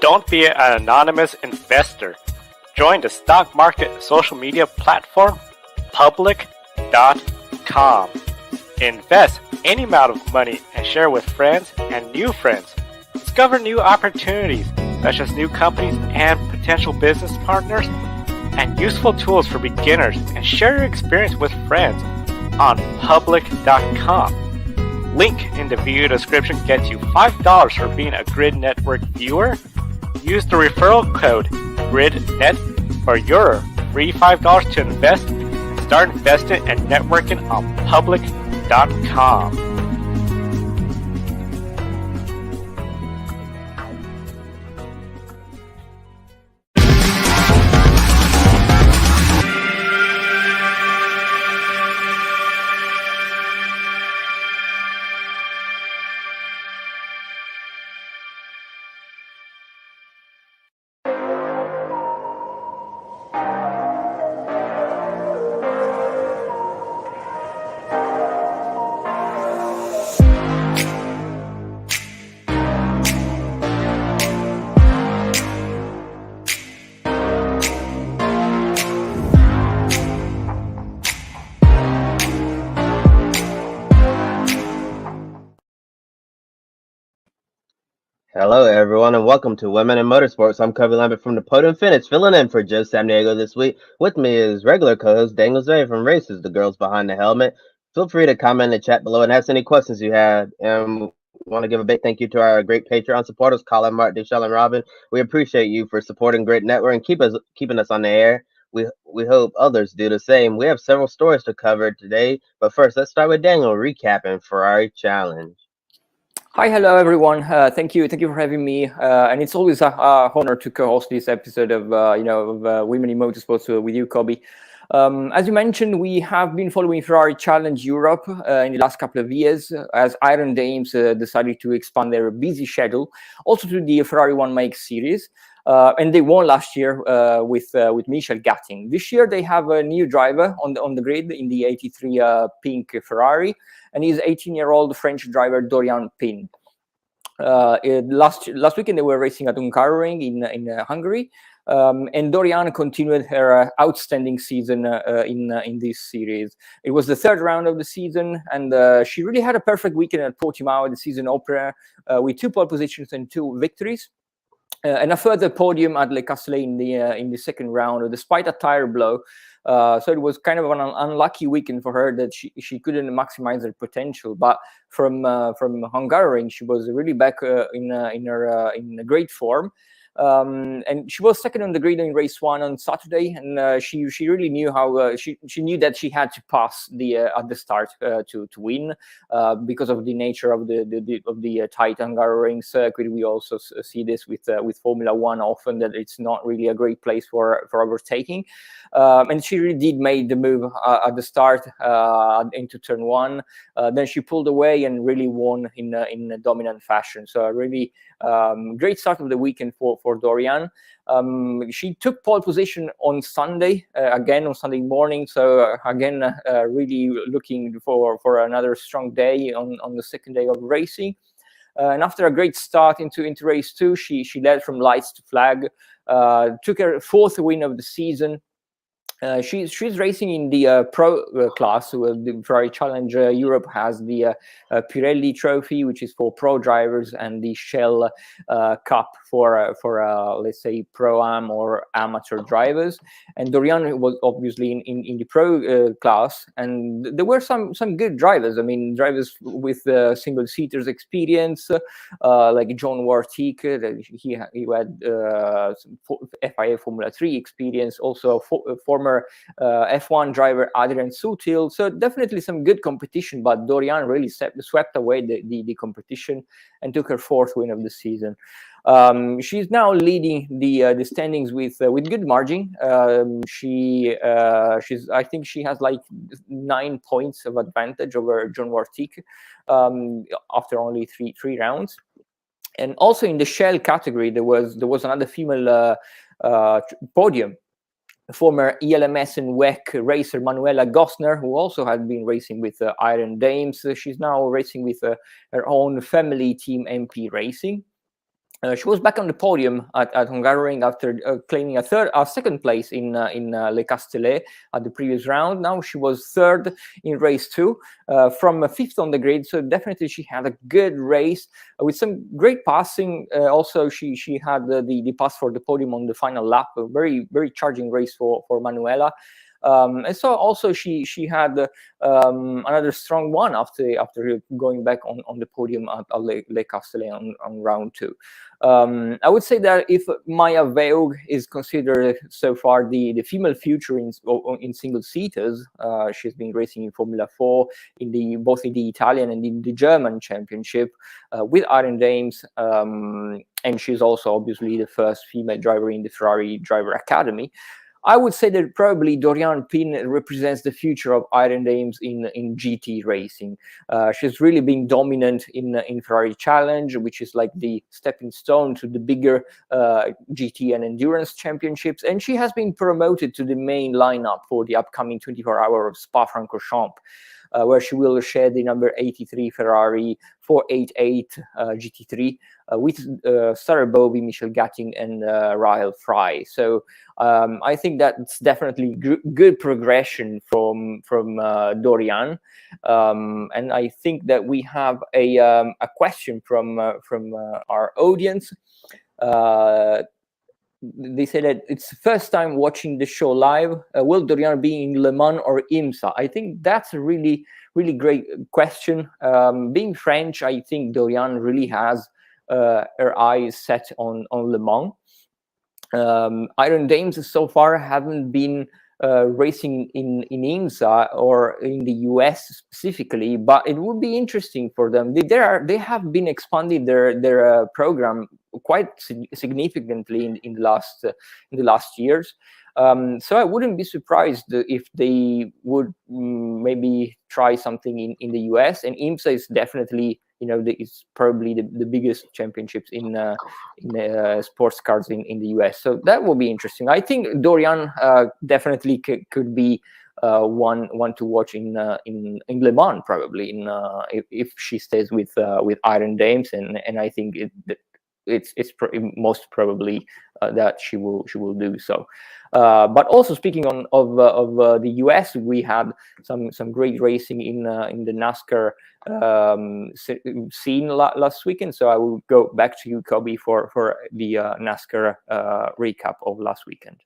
Don't be an anonymous investor. Join the stock market social media platform public.com. Invest any amount of money and share with friends and new friends. Discover new opportunities, such as new companies and potential business partners, and useful tools for beginners, and share your experience with friends on public.com. Link in the video description gets you $5 for being a Grid Network viewer. Use the referral code GRIDnet for your free $5 to invest. Start investing and networking on public.com. Hello, everyone, and welcome to Women in Motorsports. I'm Kobe Lambert from the Podium Finish, filling in for Joe Samniego this week. With me is regular co-host Daniel Zay from Races, the girls behind the helmet. Feel free to comment in the chat below and ask any questions you have. And want to give a big thank you to our great Patreon supporters, Colin, Mark, Deshelle, and Robin. We appreciate you for supporting Grid Network and keeping us on the air. We hope others do the same. We have several stories to cover today, but first, let's start with Daniel recapping Ferrari Challenge. Hi, hello everyone. Thank you for having me. And it's always a honor to co-host this episode of Women in Motorsports with you, Kobe. As you mentioned, we have been following Ferrari Challenge Europe in the last couple of years as Iron Dames decided to expand their busy schedule also to the Ferrari One Make series. And they won last year with Michel Gatting. This year they have a new driver on the grid in the 83 pink Ferrari, and he's 18-year-old French driver Dorian Pin. Last weekend they were racing at Hungaroring in Hungary, and Dorian continued her outstanding season in this series. It was the third round of the season, and she really had a perfect weekend at Portimao, the season opener, with 2 pole positions and 2 victories. And a further podium at Le Castellet in the second round, despite a tire blow. So it was kind of an unlucky weekend for her that she couldn't maximize her potential. But from Hungaroring, she was really back in a great form. And she was second on the grid in race 1 on Saturday, and she really knew how she knew that she had to pass at the start to win because of the nature of the tight Hungaroring circuit. We also see this with Formula One often, that it's not really a great place for overtaking, and she really did make the move at the start into turn 1. Then she pulled away and really won in a dominant fashion. So a really great start of the weekend for Dorian. She took pole position on Sunday, again on Sunday morning. So again, really looking for another strong day on the second day of racing. And after a great start into race 2, she led from lights to flag, took her 4th win of the season. She's racing in the pro class. The Ferrari Challenge Europe has the Pirelli Trophy, which is for pro drivers, and the Shell Cup for let's say pro-am or amateur drivers. And Dorian was obviously in the pro class, and there were some good drivers. I mean, drivers with single seaters experience, like John Wartick. He had some FIA Formula 3 experience, also former F1 driver Adrian Sutil. So definitely some good competition, but Dorian really swept away the competition and took her 4th win of the season. She's now leading the standings with good margin. I think she has like 9 points of advantage over John Wartick after only three rounds. And also in the Shell category, there was another female podium. Former ELMS and WEC racer Manuela Gosner, who also had been racing with Iron Dames. She's now racing with her own family team, MP Racing. She was back on the podium at Hungaroring after claiming a second place in Le Castellet at the previous round. Now she was third in race 2, from fifth on the grid. So definitely she had a good race with some great passing. Also, she had the pass for the podium on the final lap. A very charging race for Manuela. And so also she had another strong one after going back on the podium at Le Castellet on round 2. I would say that if Maya Veog is considered so far the female future in single seaters, she's been racing in Formula 4 both in the Italian and in the German championship with Iron Dames, and she's also obviously the first female driver in the Ferrari Driver Academy. I would say that probably Doriane Pin represents the future of Iron Dames in GT racing. She's really been dominant in Ferrari Challenge, which is like the stepping stone to the bigger GT and endurance championships. And she has been promoted to the main lineup for the upcoming 24-hour of Spa-Francorchamps, where she will share the number 83 Ferrari 488 GT3 with Sarah Bovey, Michelle Gatting, and Rahel Fry. So I think that's definitely good progression from Doriane. And I think that we have a question from our audience. They say that it's the first time watching the show live. Will Doriane be in Le Mans or IMSA? I think that's a really great question. Being French, I think Doriane really has her eyes set on Le Mans. Iron Dames so far haven't been racing in IMSA or in the US specifically, but it would be interesting for them. They have been expanding their program quite significantly in the last years. So I wouldn't be surprised if they would maybe try something in the US. And IMSA is definitely, it's probably the biggest championships in sports cars in the US. So that will be interesting. I think Doriane definitely could be one to watch in Le Mans, probably if she stays with Iron Dames, and I think it's most probably that she will do so. But also speaking of the US, we had some great racing in the NASCAR scene last weekend. So I will go back to you, Kobe, for the NASCAR recap of last weekend.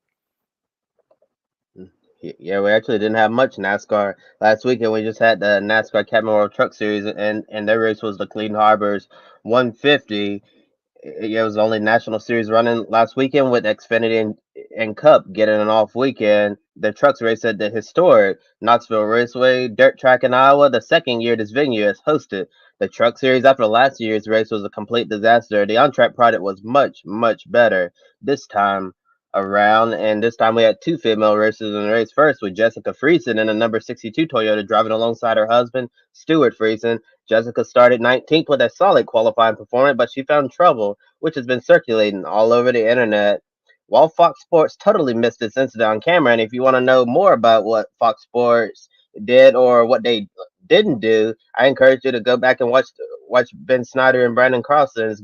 Yeah, we actually didn't have much NASCAR last weekend. We just had the NASCAR Camping World Truck Series, and their race was the Clean Harbors 150. It was the only national series running last weekend, with Xfinity and Cup getting an off weekend. The trucks race at the historic Knoxville Raceway dirt track in Iowa, the second year this venue has hosted the truck series after last year's race was a complete disaster. The on-track product was much better this time around, and this time we had two female racers in the race. First with Jessica Friesen in a number 62 Toyota, driving alongside her husband Stuart Friesen. Jessica started 19th with a solid qualifying performance, but she found trouble, which has been circulating all over the internet. While Fox Sports totally missed this incident on camera, and if you want to know more about what Fox Sports did or what they didn't do, I encourage you to go back and watch Ben Snyder and Brandon Carlson's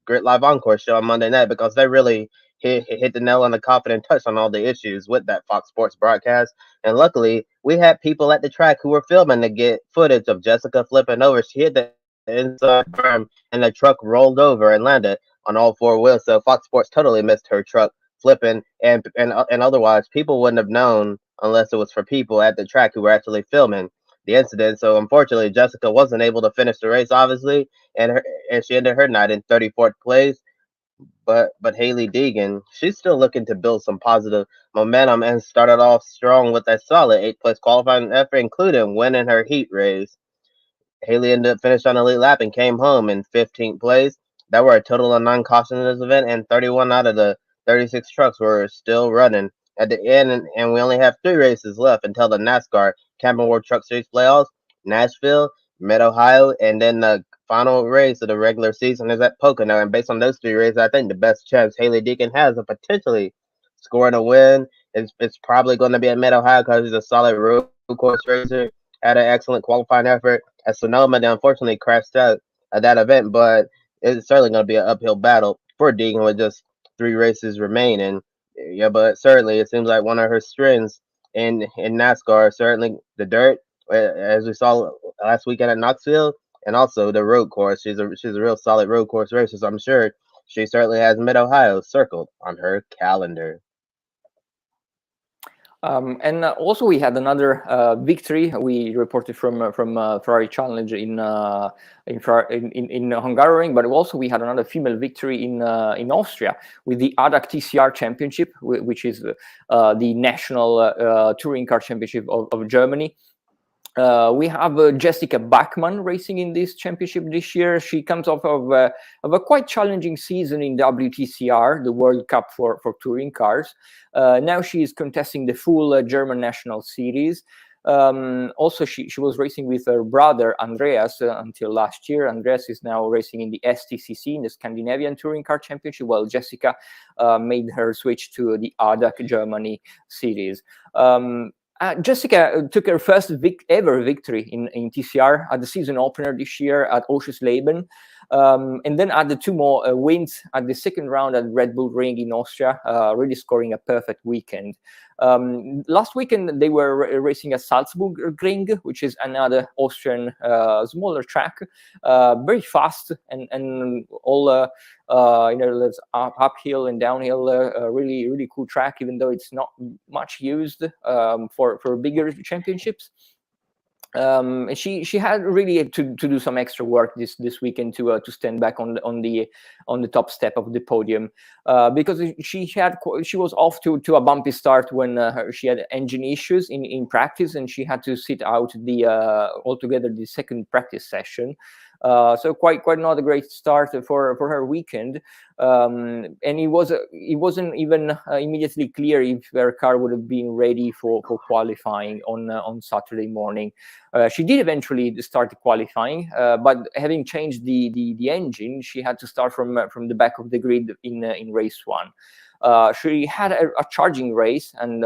Grit Live Encore show on Monday night, because they really hit the nail on the coffin and touched on all the issues with that Fox Sports broadcast. And luckily, we had people at the track who were filming to get footage of Jessica flipping over. She hit the inside berm, and the truck rolled over and landed on all four wheels. So Fox Sports totally missed her truck flipping, and otherwise people wouldn't have known unless it was for people at the track who were actually filming the incident. So unfortunately, Jessica wasn't able to finish the race, obviously, and she ended her night in 34th place. But Hailie Deegan, she's still looking to build some positive momentum and started off strong with a solid 8th place qualifying effort, including winning her heat race. Hailie ended up finishing on the lead lap and came home in 15th place. There were a total of 9 cautions in this event, and 31 out of the 36 trucks were still running at the end, and we only have 3 races left until the NASCAR Camping World Truck Series playoffs. Nashville, Mid-Ohio, and then the final race of the regular season is at Pocono. And based on those 3 races, I think the best chance Hailie Deegan has of potentially scoring a win is it's probably going to be at Mid-Ohio, because he's a solid road course racer, had an excellent qualifying effort. At Sonoma, they unfortunately crashed out at that event, but it's certainly going to be an uphill battle for Deegan with just 3 races remaining. Yeah, but certainly it seems like one of her strengths in NASCAR, certainly the dirt, as we saw last weekend at Knoxville, and also the road course. She's a real solid road course racer, so I'm sure she certainly has Mid Ohio circled on her calendar. And also we had another victory. We reported from Ferrari Challenge in Hungaroring, but also we had another female victory in Austria with the ADAC TCR Championship, which is the national touring car championship of Germany. We have Jessica Bachmann racing in this championship this year. She comes off of a quite challenging season in WTCR, the World Cup for touring cars. Now she is contesting the full German National Series. Also, she was racing with her brother Andreas until last year. Andreas is now racing in the STCC, in the Scandinavian Touring Car Championship, while Jessica made her switch to the ADAC Germany series. Jessica took her first ever victory in TCR at the season opener this year at Oschersleben, and then added 2 more wins at the second round at Red Bull Ring in Austria, really scoring a perfect weekend. Last weekend, they were racing at Salzburg Ring, which is another Austrian smaller track, very fast and all there's uphill and downhill, really cool track, even though it's not much used for bigger championships. And she had really to do some extra work this weekend to stand back on the top step of the podium, because she was off to a bumpy start when she had engine issues in practice, and she had to sit out altogether the second practice session. So quite not a great start for her weekend, and it wasn't even immediately clear if her car would have been ready for qualifying on Saturday morning. She did eventually start qualifying, but having changed the engine, she had to start from the back of the grid in race 1. She had a charging race and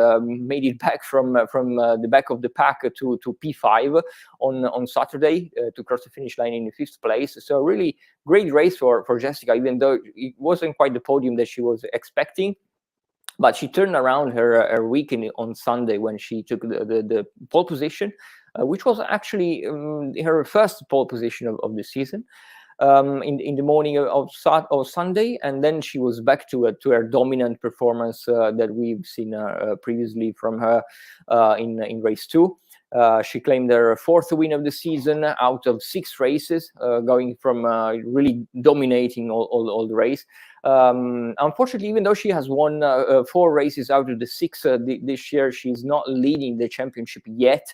made it back from the back of the pack to P5 on Saturday to cross the finish line in the 5th place. So really great race for Jessica, even though it wasn't quite the podium that she was expecting. But she turned around her weekend on Sunday when she took the pole position, which was actually her first pole position of the season. In the morning of Sunday, and then she was back to her dominant performance that we've seen previously from her in race 2. She claimed her 4th win of the season out of 6 races, going from really dominating all the race. Unfortunately, even though she has won 4 races out of the 6 this year, she's not leading the championship yet,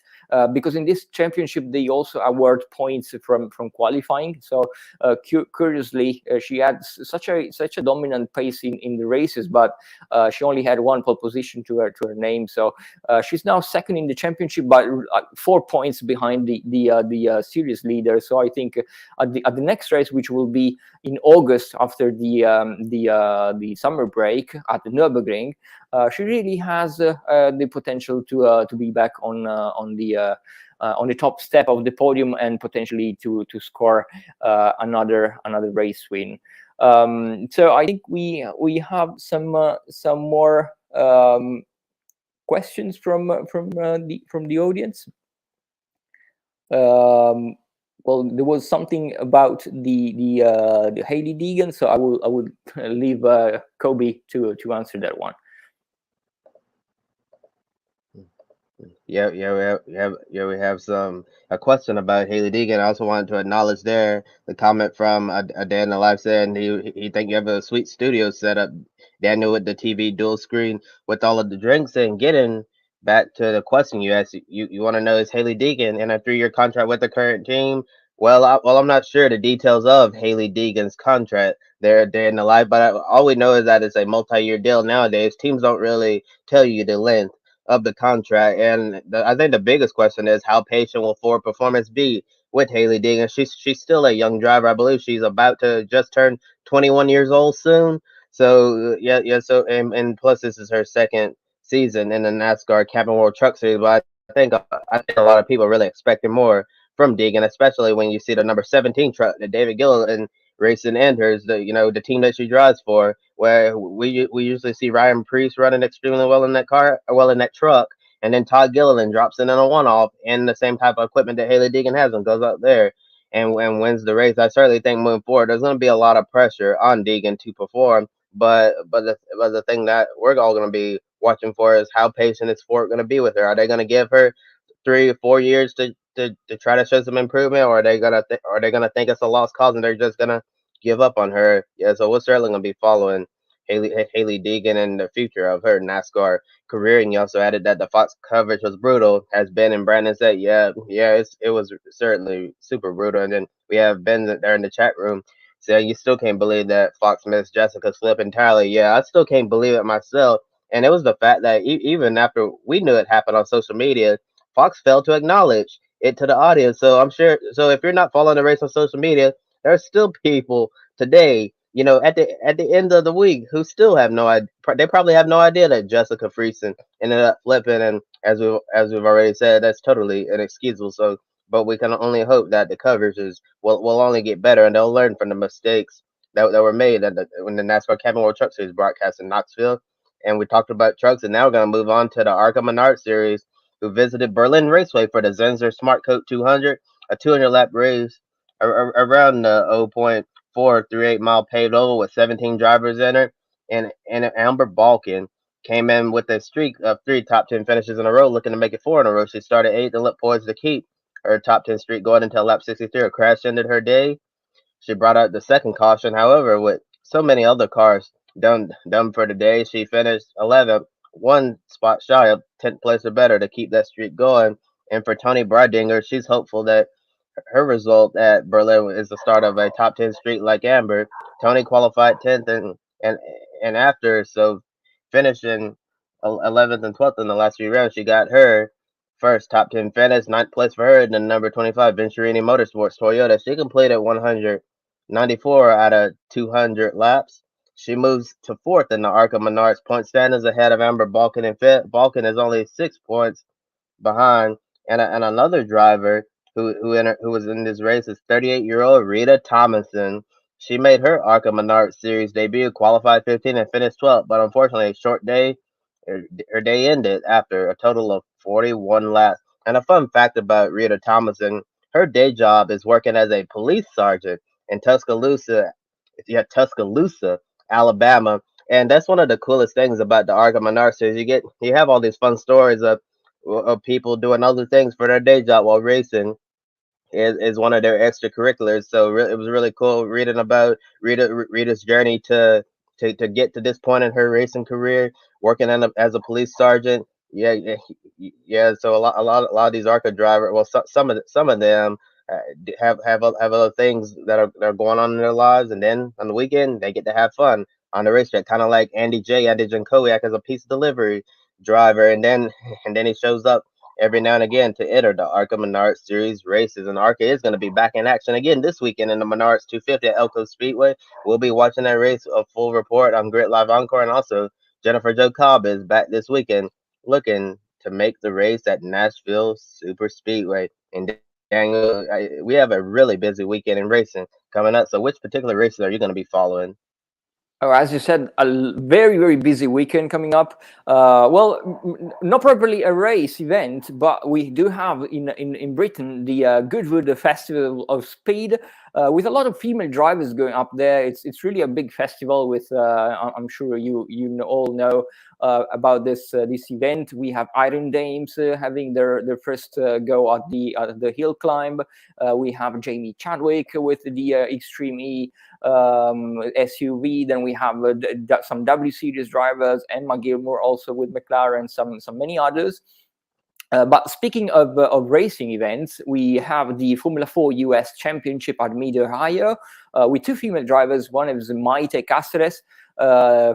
because in this championship they also award points from qualifying. So curiously, she had such a dominant pace in the races, but she only had 1 pole position to her name. So she's now 2nd in the championship, but 4 points behind the series leader. So I think at the next race, which will be in August after the summer break at the Nürburgring, she really has the potential to be back on the top step of the podium and potentially to score another race win. So I think we have some more questions from the audience. Well, there was something about the Hailie Deegan, so I would leave Kobe to answer that one. Yeah, we have a question about Hailie Deegan. I also wanted to acknowledge the comment from a Dan in the live saying he think you have a sweet studio set up, Daniel, with the TV dual screen with all of the drinks. And getting back to the question you asked, you want to know, is Hailie Deegan in a 3-year contract with the current team? Well, I'm not sure the details of Hailie Deegan's contract there in the live, but all we know is that it's a multi-year deal nowadays. Teams don't really tell you the length of the contract, and I think the biggest question is how patient will forward performance be with Hailie Deegan. She's still a young driver. I believe she's about to just turn 21 years old soon. So yeah. So and plus this is her 2nd season in the NASCAR Camping World Truck Series. But I think a lot of people really expecting more from Deegan, especially when you see the number 17 truck that David Gilliland Racing enters the team that she drives for, where we usually see Ryan Preece running extremely well in that in that truck, and then Todd Gilliland drops in on a one-off in the same type of equipment that Hailie Deegan has and goes out there and wins the race. I certainly think moving forward, there's going to be a lot of pressure on Deegan to perform. But the thing that we're all going to be watching for is how patient is Ford going to be with her. Are they going to give her 3 or 4 years to try to show some improvement, or are they gonna think it's a lost cause and they're just gonna give up on her? Yeah, so we're certainly gonna be following Hailie Deegan and the future of her NASCAR career. And you also added that the Fox coverage was brutal, as Ben and Brandon said. Yeah, it was certainly super brutal. And then we have Ben there in the chat room saying you still can't believe that Fox missed Jessica's flip entirely. Yeah, I still can't believe it myself. And it was the fact that even after we knew it happened on social media, Fox failed to acknowledge it to the audience. So I'm sure. So if you're not following the race on social media, there are still people today, at the end of the week, who still have no idea. They probably have no idea that Jessica Friesen ended up flipping, and as we've already said, that's totally inexcusable. So, but we can only hope that the coverage will only get better, and they'll learn from the mistakes that were made when the NASCAR Camping World Truck Series broadcast in Knoxville. And we talked about trucks, and now we're going to move on to the ARCA Menard Series, who visited Berlin Raceway for the Zenzer Smart Coat 200, a 200 lap race around the 0.438 mile paved oval with 17 drivers in it. And Amber Balkin came in with a streak of 3 top 10 finishes in a row, looking to make it 4 in a row. She started 8th and looked poised to keep her top 10 streak going until lap 63. A crash ended her day. She brought out the second caution. However, with so many other cars done for the day, she finished 11th, one spot shy of 10th place or better to keep that streak going. And for Tony Breidinger, she's hopeful that her result at Berlin is the start of a top 10 streak like Amber. Tony qualified 10th and after, so finishing 11th and 12th in the last 3 rounds, she got her first top 10 finish, 9th place for her, and then number 25, Venturini Motorsports Toyota. She completed 194 out of 200 laps. She moves to 4th in the ARCA Menards point standings ahead of Amber Balkin and fifth. Balkin is only 6 points behind, and another driver who was in this race is 38-year-old Rita Thomason. She made her ARCA Menard Series debut, qualified 15th and finished 12th, but unfortunately, a short day. Her day ended after a total of 41 laps. And a fun fact about Rita Thomason: her day job is working as a police sergeant in Tuscaloosa, Alabama. And that's one of the coolest things about the ARCA Menard Series. You have all these fun stories of people doing other things for their day job while racing is one of their extracurriculars. So it was really cool reading about Rita's journey to get to this point in her racing career, working as a police sergeant. Yeah. So a lot of these ARCA drivers, well, some of them have other things that are going on in their lives, and then on the weekend they get to have fun on the racetrack, kind of like Andy Jankowiak as a pizza delivery driver, and then he shows up every now and again to enter the ARCA Menards Series races. And ARCA is going to be back in action again this weekend in the Menards 250 at Elko Speedway. We'll be watching that race, a full report on Grid Live Encore, and also Jennifer Jo Cobb is back this weekend looking to make the race at Nashville Super Speedway. And Daniel, we have a really busy weekend in racing coming up. So which particular races are you going to be following? Oh, as you said, very, very busy weekend coming up. Not probably a race event, but we do have in Britain the Goodwood Festival of Speed with a lot of female drivers going up there. It's really a big festival with, I'm sure you all know about this event. We have Iron Dames having their first go at the hill climb. We have Jamie Chadwick with the Extreme E SUV. Then we have some W Series drivers, Emma Gilmore also with McLaren, some many others. But speaking of racing events, we have the Formula 4 US Championship at Mid Ohio with 2 female drivers. One is Maite Cáceres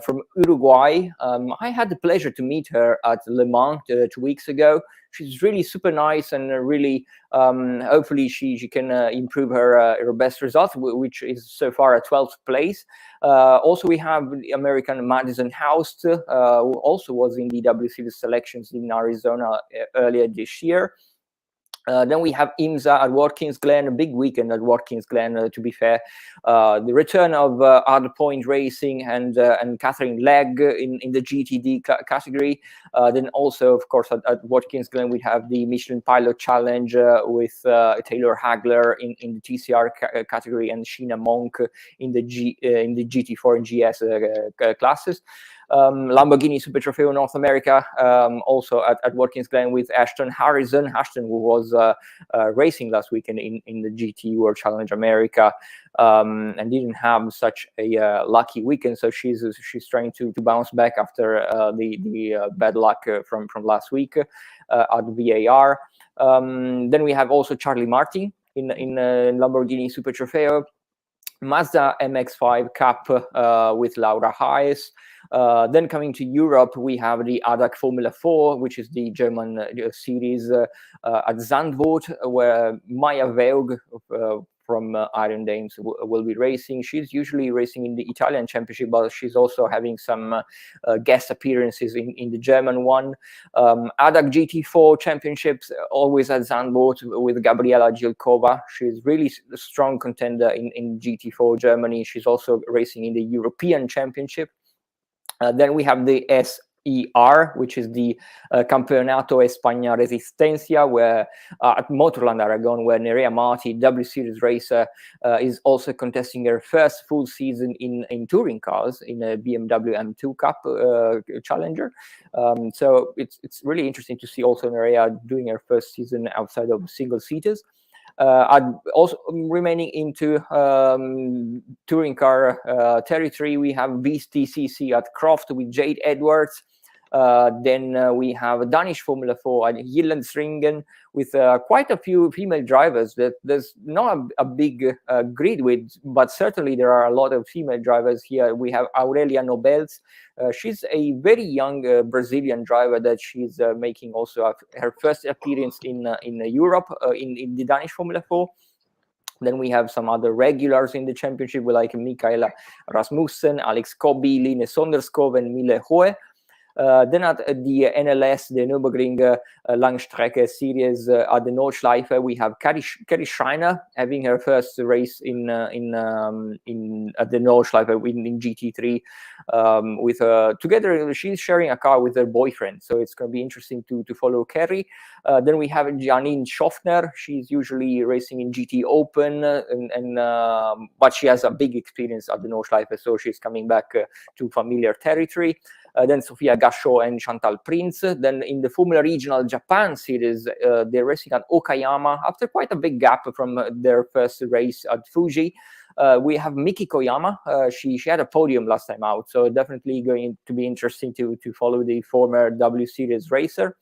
from Uruguay. I had the pleasure to meet her at Le Mans 2 weeks ago. She's really super nice, and really hopefully she can improve her best result, which is so far a 12th place. Also, we have the American Madison Houst, who also was in the W Series selections in Arizona earlier this year. Then we have IMSA at Watkins Glen, a big weekend at Watkins Glen, to be fair. The return of Hardpoint Racing and Catherine Legg in the GTD category. Then also, of course, at Watkins Glen, we have the Michelin Pilot Challenge with Taylor Hagler in the TCR category and Sheena Monk in the GT4 and GS classes. Lamborghini Super Trofeo North America, also at Watkins Glen with Ashton Harrison. Ashton, who was racing last weekend in the GT World Challenge America, and didn't have such a lucky weekend. So she's trying to bounce back after the bad luck from last week at VAR. Then we have also Charlie Martin in Lamborghini Super Trofeo. Mazda MX-5 Cup with Laura Hayes. Then coming to Europe, we have the ADAC Formula 4, which is the German series at Zandvoort, where Maya Veug from Iron Dames will be racing. She's usually racing in the Italian Championship, but she's also having some guest appearances in the German one. ADAC GT4 Championships, always at Zandvoort with Gabriela Gilkova. She's really a strong contender in GT4 Germany. She's also racing in the European Championship. Then we have the SER, which is the Campeonato España Resistencia, where at Motorland Aragon, where Nerea Marti, W Series racer, is also contesting her first full season in touring cars in a BMW M2 Cup Challenger. So it's really interesting to see also Nerea doing her first season outside of single seaters. Also remaining into touring car territory, we have Beast TCC at Croft with Jade Edwards. Then we have Danish Formula 4 at Gillenstringen with quite a few female drivers. There's not a big grid with, but certainly there are a lot of female drivers here. We have Aurelia Nobels. She's a very young Brazilian driver that she's making also her first appearance in Europe in the Danish Formula 4. Then we have some other regulars in the championship, like Mikaela Rasmussen, Alex Kobi, Line Sonderskov, and Mille Hoe. Then at the NLS, the Nürburgring Langstrecke series at the Nordschleife, we have Carrie Schreiner having her first race in at the Nordschleife in GT3 with together. She's sharing a car with her boyfriend, so it's going to be interesting to follow Carrie. Then we have Janine Schaffner. She's usually racing in GT Open, but she has a big experience at the Nordschleife, so she's coming back to familiar territory. Then Sofia Gasho and Chantal Prince. Then in the Formula Regional Japan series, they're racing at Okayama after quite a big gap from their first race at Fuji. We have Miki Koyama. She had a podium last time out, so definitely going to be interesting to follow the former W Series racer.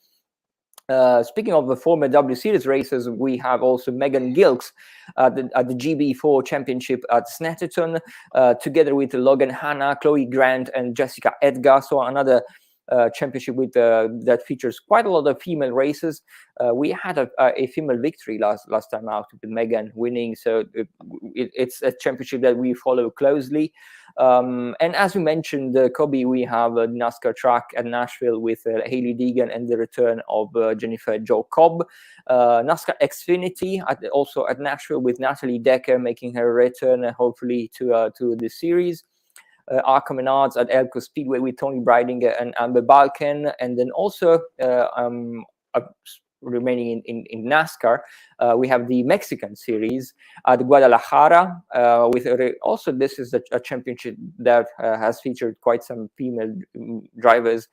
Speaking of the former W Series racers, we have also Megan Gilks at the GB4 Championship at Snetterton, together with Logan Hanna, Chloe Grant, and Jessica Edgar. So another championship with that features quite a lot of female races. We had a female victory last time out with Megan winning, so it's a championship that we follow closely. And as we mentioned, Kobe, we have a NASCAR track at Nashville with Hailie Deegan and the return of Jennifer Jo Cobb. NASCAR Xfinity also at Nashville with Natalie Decker making her return, hopefully to the series. Arca Menards at Elko Speedway with Tony Breidinger and Amber Balken, and then also remaining in NASCAR, we have the Mexican series at Guadalajara with also this is a championship that has featured quite some female drivers.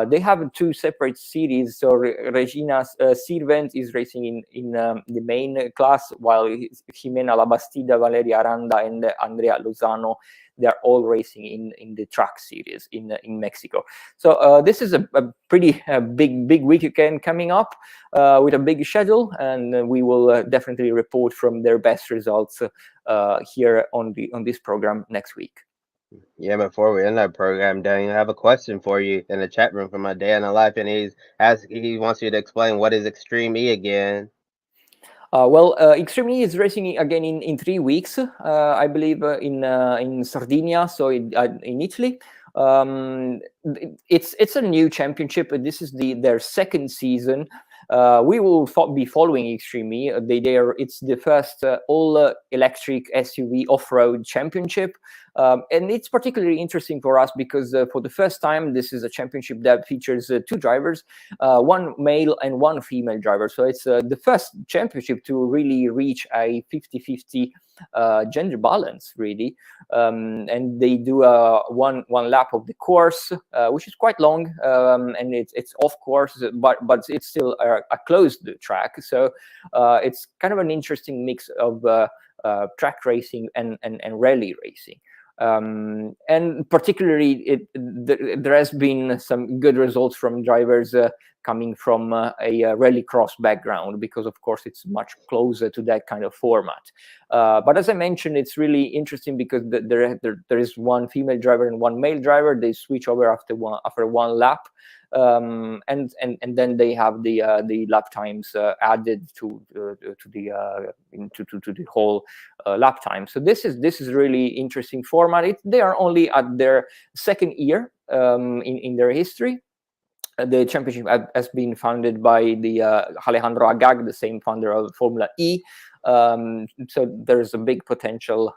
They have two separate series, so Regina Sirvent is racing in the main class, while Jimena Labastida, Valeria Aranda, and Andrea Lozano, they're all racing in the track series in Mexico. So this is a pretty big weekend coming up with a big schedule, and we will definitely report from their best results here on this program next week. Yeah, before we end our program, Daniel, I have a question for you in the chat room from my day in the life, and he wants you to explain what is Extreme E again. Well, Extreme E is racing again in 3 weeks, I believe, in Sardinia, so in Italy. it's a new championship. This is their second season. We will be following Extreme E. It's the first all electric SUV off-road championship, and it's particularly interesting for us because for the first time, this is a championship that features two drivers, one male and one female driver. So it's the first championship to really reach a 50-50 gender balance, really. And they do one lap of the course, which is quite long, and it's off course, but it's still a closed track. So it's kind of an interesting mix of track racing and rally racing. And particularly, there has been some good results from drivers coming from a rallycross background, because of course it's much closer to that kind of format. But as I mentioned, it's really interesting because there is one female driver and one male driver. They switch over after one lap. And then they have the lap times added to the whole lap time. So this is really interesting format. They are only at their second year in their history. The championship has been founded by the Alejandro Agag, the same founder of Formula E. So there's a big potential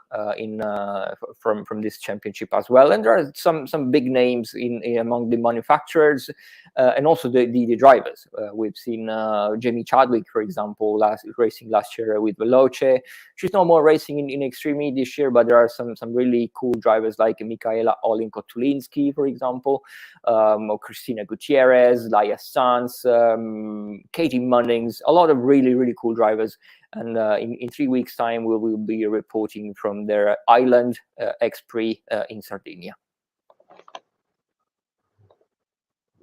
from this championship as well, and there are some big names in among the manufacturers and also the drivers. We've seen Jamie Chadwick, for example, racing last year with Veloce. She's no more racing in Extreme E this year, but there are some really cool drivers like Michaela Olin-Kotulinski, for example, or Christina Gutierrez, Laia Sanz, Katie Munnings, a lot of really cool drivers. And in 3 weeks' time, we will be reporting from their island X-Prix in Sardinia.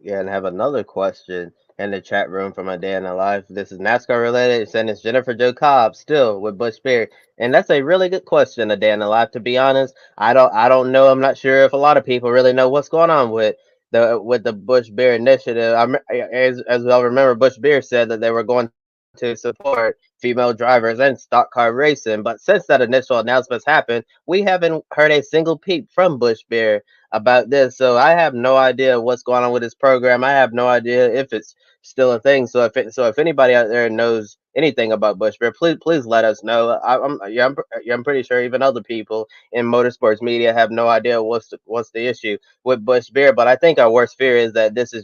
Yeah, and have another question in the chat room from a day in the life. This is NASCAR related. It's saying it's Jennifer Jo Cobb still with Busch Beer, and that's a really good question. A day in the life. To be honest, I don't know. I'm not sure if a lot of people really know what's going on with the Busch Beer initiative. As we all remember, Busch Beer said that they were going to support female drivers and stock car racing, but since that initial announcements happened, we haven't heard a single peep from Busch Beer about this. So I have no idea what's going on with this program. I have no idea if it's still a thing. So if anybody out there knows anything about Busch Beer, please let us know. I'm pretty sure even other people in motorsports media have no idea what's the issue with Busch Beer. But I think our worst fear is that this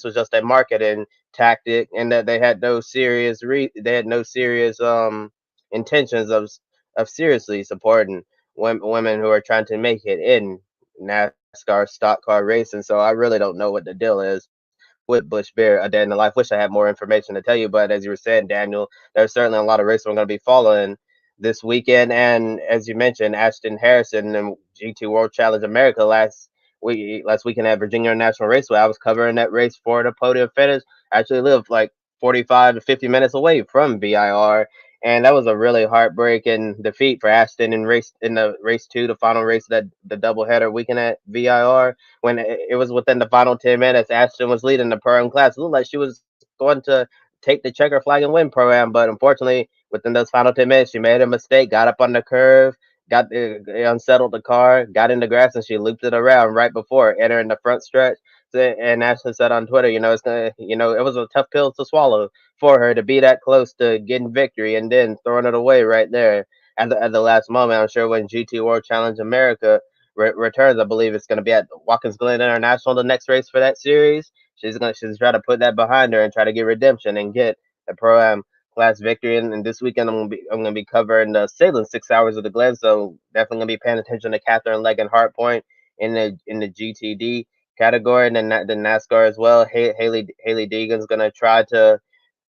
was just a marketing tactic, and that they had no serious intentions of seriously supporting women who are trying to make it in NASCAR stock car racing. So I really don't know what the deal is with Busch Beer a day in the life. Wish I had more information to tell you, but as you were saying, Daniel, there's certainly a lot of races we're going to be following this weekend. And as you mentioned, Ashton Harrison and GT World Challenge America last weekend at Virginia National Raceway. I was covering that race for the podium finish. I actually live like 45 to 50 minutes away from VIR. And that was a really heartbreaking defeat for Ashton in the race two, the final race of the doubleheader weekend at VIR. When it was within the final 10 minutes, Ashton was leading the pro-am class. It looked like she was going to take the checker flag and win pro-am, but unfortunately, within those final 10 minutes, she made a mistake, got up on the curve, unsettled the car, got in the grass, and she looped it around right before entering the front stretch. And Ashton said on Twitter, it was a tough pill to swallow for her to be that close to getting victory and then throwing it away right there at the last moment. I'm sure when GT World Challenge America returns, I believe it's going to be at Watkins Glen International, the next race for that series. She's try to put that behind her and try to get redemption and get a pro-am class victory. And this weekend I'm gonna be covering the sailing 6 hours of the Glen, so definitely gonna be paying attention to Catherine Legg and Hartpoint in the GTD category, and then the NASCAR as well. Hailie Deegan's gonna try to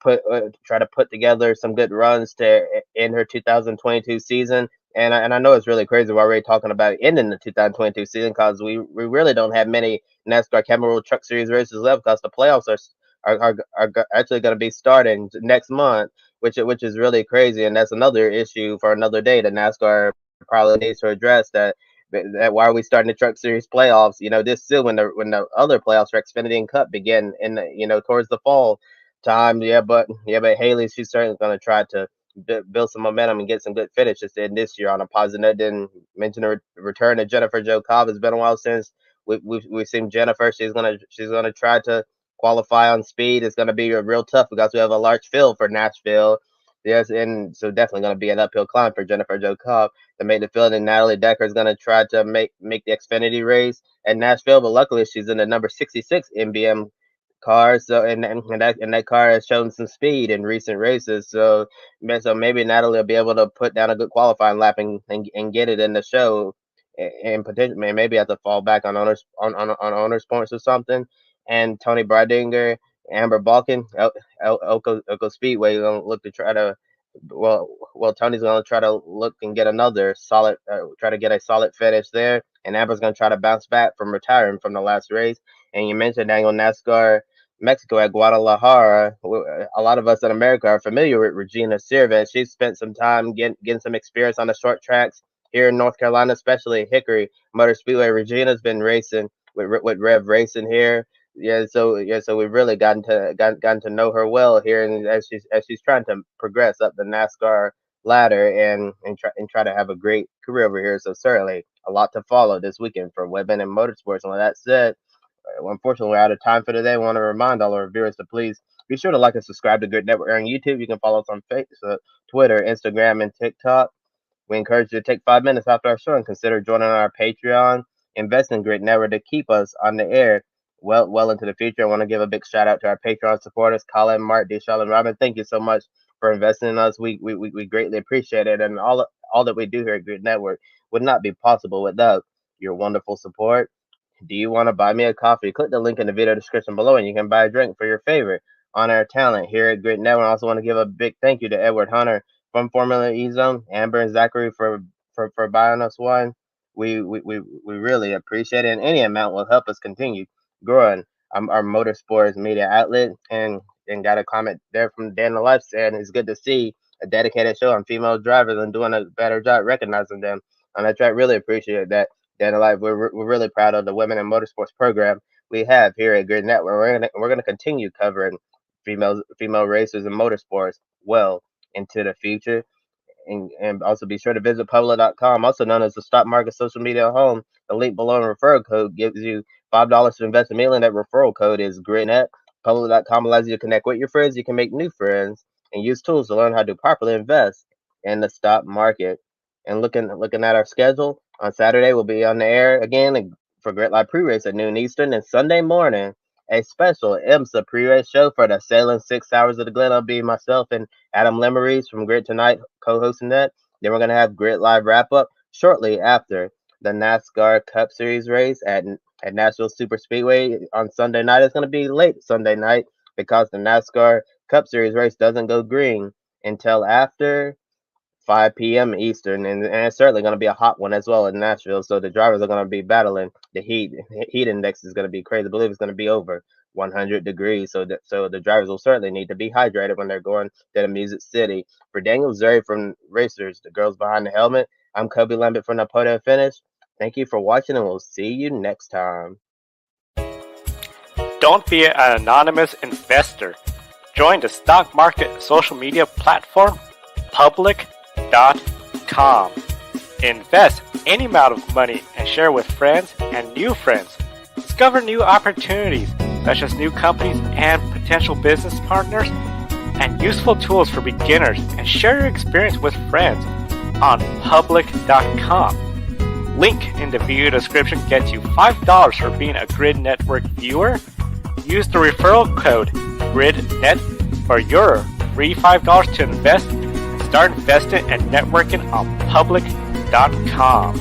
put together some good runs to end her 2022 season. And I know it's really crazy we're already talking about ending the 2022 season, because we really don't have many NASCAR Camping World Truck Series races left, because the playoffs are actually going to be starting next month, which is really crazy. And that's another issue for another day that NASCAR probably needs to address. That why are we starting the Truck Series playoffs? This still when the other playoffs for Xfinity and Cup begin in towards the fall time. But Hailie, she's certainly going to try to build some momentum and get some good finishes in this year on a positive note. Didn't mention the return of Jennifer Jo Cobb. It's been a while since we've seen Jennifer. She's gonna try to qualify on speed. It's gonna be real tough because we have a large field for Nashville. Yes, and so definitely gonna be an uphill climb for Jennifer Jo Cobb to make the field. And Natalie Decker is gonna try to make the Xfinity race at Nashville, but luckily she's in the number 66 NBM car. So and that car has shown some speed in recent races. So maybe Natalie will be able to put down a good qualifying lap and get it in the show, and potentially maybe have to fall back on owners points or something. And Tony Breidinger, Amber Balkan, Elko Speedway gonna look to try to. Tony's gonna try to look and get another solid, try to get a solid finish there, and Amber's gonna try to bounce back from retiring from the last race. And you mentioned Daniel NASCAR Mexico at Guadalajara. A lot of us in America are familiar with Regina Sirvent. She's spent some time getting some experience on the short tracks here in North Carolina, especially Hickory Motor Speedway. Regina's been racing with Rev Racing here. So we've really gotten to know her well here, and as she's trying to progress up the NASCAR ladder and try to have a great career over here. So certainly a lot to follow this weekend for women in motorsports. And with that said, unfortunately, we're out of time for today. I want to remind all our viewers to please be sure to like and subscribe to GRIDnet. We're on YouTube. You can follow us on Facebook, Twitter, Instagram, and TikTok. We encourage you to take 5 minutes after our show and consider joining our Patreon. Invest in GRIDnet to keep us on the air well into the future. I want to give a big shout out to our Patreon supporters, Colin, Mark, Deshaun, and Robin. Thank you so much for investing in us. We greatly appreciate it, and all that we do here at Grid Network would not be possible without your wonderful support. Do you want to buy me a coffee? Click the link in the video description below, and you can buy a drink for your favorite on-air talent here at Grid Network. I also want to give a big thank you to Edward Hunter from Formula E Zone, Amber and Zachary for buying us one. We really appreciate it, and any amount will help us continue growing our motorsports media outlet. And got a comment there from Dan the Life saying it's good to see a dedicated show on female drivers and doing a better job recognizing them. And I really appreciate that, Dan the Life. We're really proud of the Women in Motorsports program we have here at Grid Network. We're gonna continue covering female racers and motorsports well into the future. And also be sure to visit Public.com, also known as the stock market social media home. The link below in referral code gives you $5 to invest immediately. That referral code is GRIDnet. Public.com allows you to connect with your friends. You can make new friends and use tools to learn how to properly invest in the stock market. And looking at our schedule, on Saturday we'll be on the air again for Grid Live pre-race at noon Eastern, and Sunday morning a special IMSA pre-race show for the Sailing 6 Hours of the Glen. I'll be myself and Adam Lemeries from Grid Tonight co-hosting that. Then we're going to have Grid Live wrap-up shortly after the NASCAR Cup Series race at Nashville Super Speedway on Sunday night. It's going to be late Sunday night because the NASCAR Cup Series race doesn't go green until after 5 p.m. Eastern, and it's certainly going to be a hot one as well in Nashville. So the drivers are going to be battling the heat. Heat index is going to be crazy. I believe it's going to be over 100 degrees. So the drivers will certainly need to be hydrated when they're going to the Music City. For Daniel Zuri from Racers, the girls behind the helmet, I'm Kobe Lambert from the Podium Finish. Thank you for watching, and we'll see you next time. Don't be an anonymous investor. Join the stock market social media platform, Public.com. Invest any amount of money and share with friends and new friends. Discover new opportunities, such as new companies and potential business partners, and useful tools for beginners, and share your experience with friends on Public.com. Link in the video description gets you $5 for being a Grid Network viewer. Use the referral code GRIDnet for your free $5 to invest. Start investing and networking on Public.com.